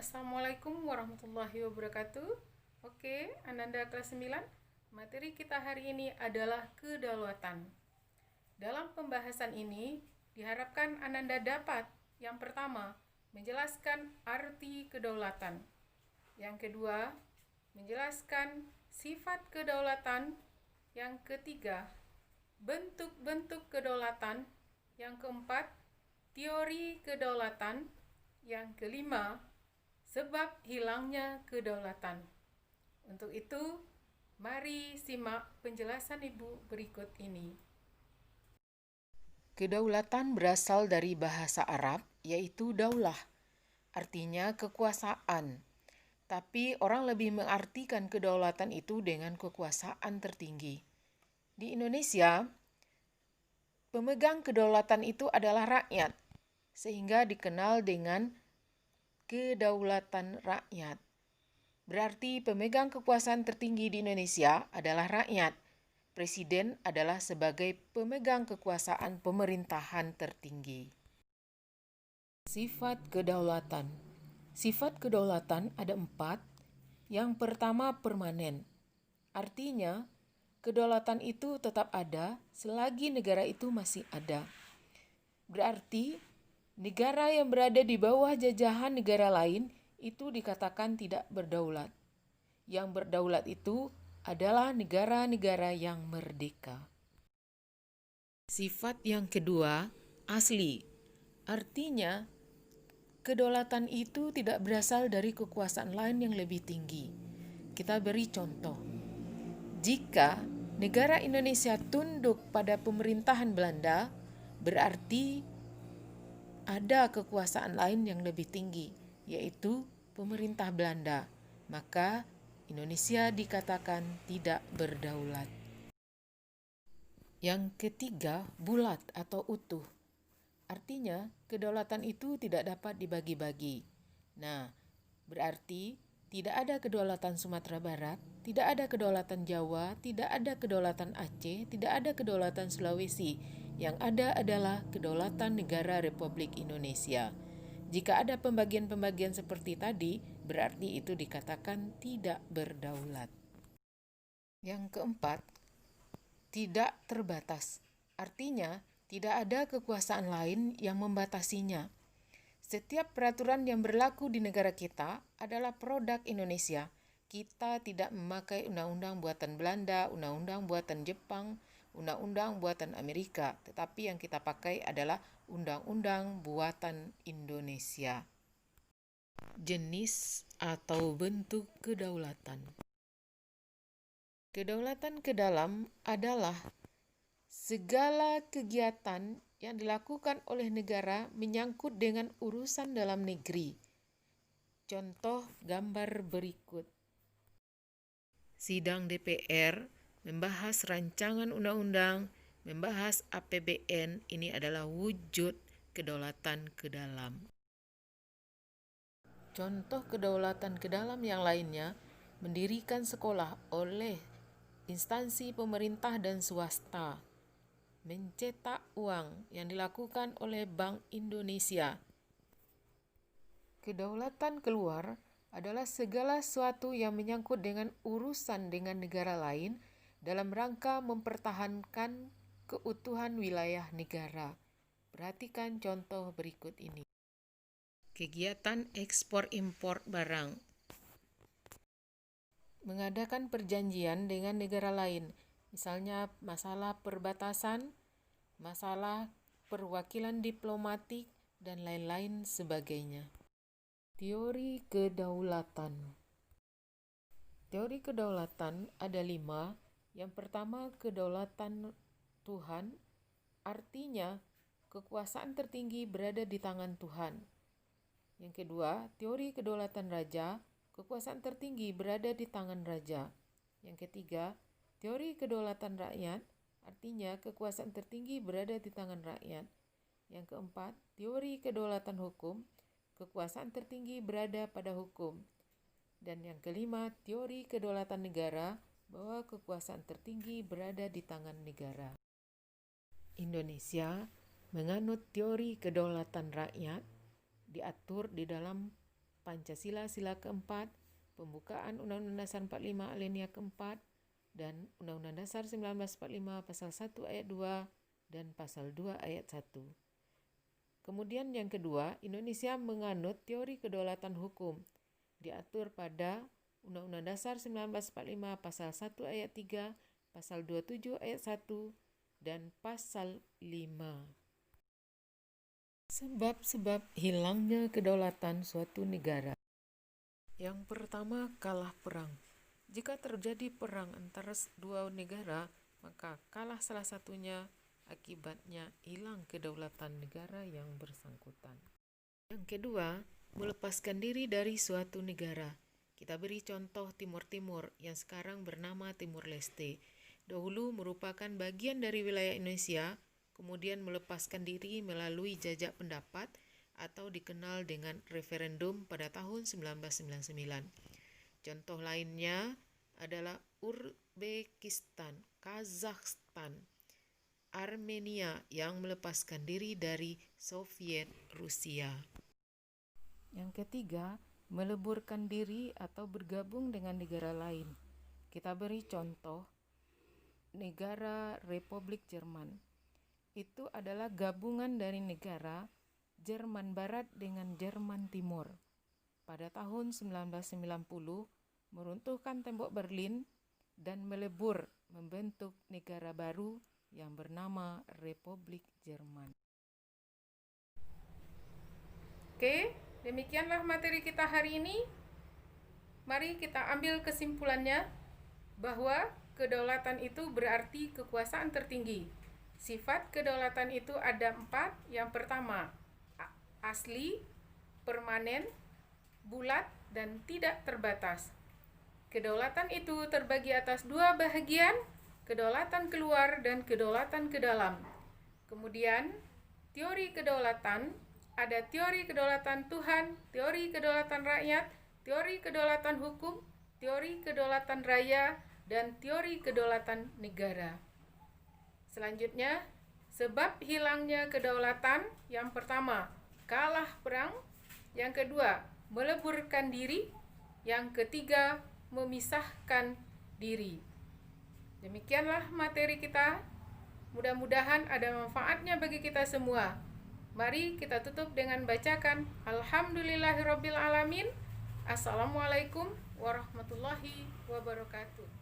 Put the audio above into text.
Assalamualaikum warahmatullahi wabarakatuh. Oke, Ananda kelas 9. Materi kita hari ini adalah kedaulatan. Dalam pembahasan ini, diharapkan Ananda dapat yang pertama, menjelaskan arti kedaulatan. Yang kedua, menjelaskan sifat kedaulatan. Yang ketiga, bentuk-bentuk kedaulatan. Yang keempat, teori kedaulatan. Yang kelima, sebab hilangnya kedaulatan. Untuk itu, mari simak penjelasan Ibu berikut ini. Kedaulatan berasal dari bahasa Arab, yaitu daulah, artinya kekuasaan. Tapi orang lebih mengartikan kedaulatan itu dengan kekuasaan tertinggi. Di Indonesia, pemegang kedaulatan itu adalah rakyat, sehingga dikenal dengan kedaulatan rakyat. Berarti pemegang kekuasaan tertinggi di Indonesia adalah rakyat. Presiden adalah sebagai pemegang kekuasaan pemerintahan tertinggi. Sifat kedaulatan. Sifat kedaulatan ada 4. Yang pertama permanen. Artinya, kedaulatan itu tetap ada selagi negara itu masih ada. Berarti, negara yang berada di bawah jajahan negara lain itu dikatakan tidak berdaulat. Yang berdaulat itu adalah negara-negara yang merdeka. Sifat yang kedua, asli. Artinya, kedaulatan itu tidak berasal dari kekuasaan lain yang lebih tinggi. Kita beri contoh. Jika negara Indonesia tunduk pada pemerintahan Belanda, berarti ada kekuasaan lain yang lebih tinggi, yaitu pemerintah Belanda. Maka Indonesia dikatakan tidak berdaulat. Yang ketiga, bulat atau utuh. Artinya, kedaulatan itu tidak dapat dibagi-bagi. Nah, berarti tidak ada kedaulatan Sumatera Barat, tidak ada kedaulatan Jawa, tidak ada kedaulatan Aceh, tidak ada kedaulatan Sulawesi. Yang ada adalah kedaulatan negara Republik Indonesia. Jika ada pembagian-pembagian seperti tadi, berarti itu dikatakan tidak berdaulat. Yang keempat, tidak terbatas. Artinya, tidak ada kekuasaan lain yang membatasinya. Setiap peraturan yang berlaku di negara kita adalah produk Indonesia. Kita tidak memakai undang-undang buatan Belanda, undang-undang buatan Jepang, undang-undang buatan Amerika, tetapi yang kita pakai adalah undang-undang buatan Indonesia. Jenis atau bentuk kedaulatan. Kedaulatan ke dalam adalah segala kegiatan yang dilakukan oleh negara menyangkut dengan urusan dalam negeri. Contoh gambar berikut. Sidang DPR membahas rancangan undang-undang, membahas APBN, ini adalah wujud kedaulatan ke dalam. Contoh kedaulatan ke dalam yang lainnya, mendirikan sekolah oleh instansi pemerintah dan swasta, mencetak uang yang dilakukan oleh Bank Indonesia. Kedaulatan keluar adalah segala sesuatu yang menyangkut dengan urusan dengan negara lain dalam rangka mempertahankan keutuhan wilayah negara. Perhatikan contoh berikut ini. Kegiatan ekspor-impor barang. Mengadakan perjanjian dengan negara lain, misalnya masalah perbatasan, masalah perwakilan diplomatik, dan lain-lain sebagainya. Teori kedaulatan. Teori kedaulatan ada 5. Yang pertama, kedaulatan Tuhan, artinya kekuasaan tertinggi berada di tangan Tuhan. Yang kedua, teori kedaulatan raja, kekuasaan tertinggi berada di tangan raja. Yang ketiga, teori kedaulatan rakyat, artinya kekuasaan tertinggi berada di tangan rakyat. Yang keempat, teori kedaulatan hukum, kekuasaan tertinggi berada pada hukum. Dan yang kelima, teori kedaulatan negara, bahwa kekuasaan tertinggi berada di tangan negara. Indonesia menganut teori kedaulatan rakyat, diatur di dalam Pancasila sila keempat, pembukaan Undang-Undang Dasar 45 alinea keempat, dan Undang-Undang Dasar 1945 pasal 1 ayat 2 dan pasal 2 ayat 1. Kemudian yang kedua, Indonesia menganut teori kedaulatan hukum, diatur pada Undang-Undang Dasar 1945 pasal 1 ayat 3, pasal 27 ayat 1, dan pasal 5. Sebab-sebab hilangnya kedaulatan suatu negara. Yang pertama, kalah perang. Jika terjadi perang antara dua negara, maka kalah salah satunya, akibatnya hilang kedaulatan negara yang bersangkutan. Yang kedua, melepaskan diri dari suatu negara. Kita beri contoh Timur Timur yang sekarang bernama Timur Leste. Dahulu merupakan bagian dari wilayah Indonesia, kemudian melepaskan diri melalui jajak pendapat atau dikenal dengan referendum pada tahun 1999. Contoh lainnya adalah Uzbekistan, Kazakhstan, Armenia yang melepaskan diri dari Soviet Rusia. Yang ketiga, meleburkan diri atau bergabung dengan negara lain. Kita beri contoh negara Republik Jerman. Itu adalah gabungan dari negara Jerman Barat dengan Jerman Timur. Pada tahun 1990, meruntuhkan tembok Berlin dan melebur membentuk negara baru yang bernama Republik Jerman. Oke, demikianlah materi kita hari ini. Mari kita ambil kesimpulannya bahwa kedaulatan itu berarti kekuasaan tertinggi. Sifat kedaulatan itu ada 4. Yang pertama, asli, permanen, bulat, dan tidak terbatas. Kedaulatan itu terbagi atas 2 bahagian, kedaulatan keluar dan kedaulatan ke dalam. Kemudian, teori kedaulatan, ada teori kedaulatan Tuhan, teori kedaulatan rakyat, teori kedaulatan hukum, teori kedaulatan raya, dan teori kedaulatan negara. Selanjutnya, sebab hilangnya kedaulatan, yang pertama, kalah perang, yang kedua, meleburkan diri, yang ketiga, memisahkan diri. Demikianlah materi kita. Mudah-mudahan ada manfaatnya bagi kita semua. Mari kita tutup dengan bacakan Alhamdulillahirabbil alamin. Assalamualaikum warahmatullahi wabarakatuh.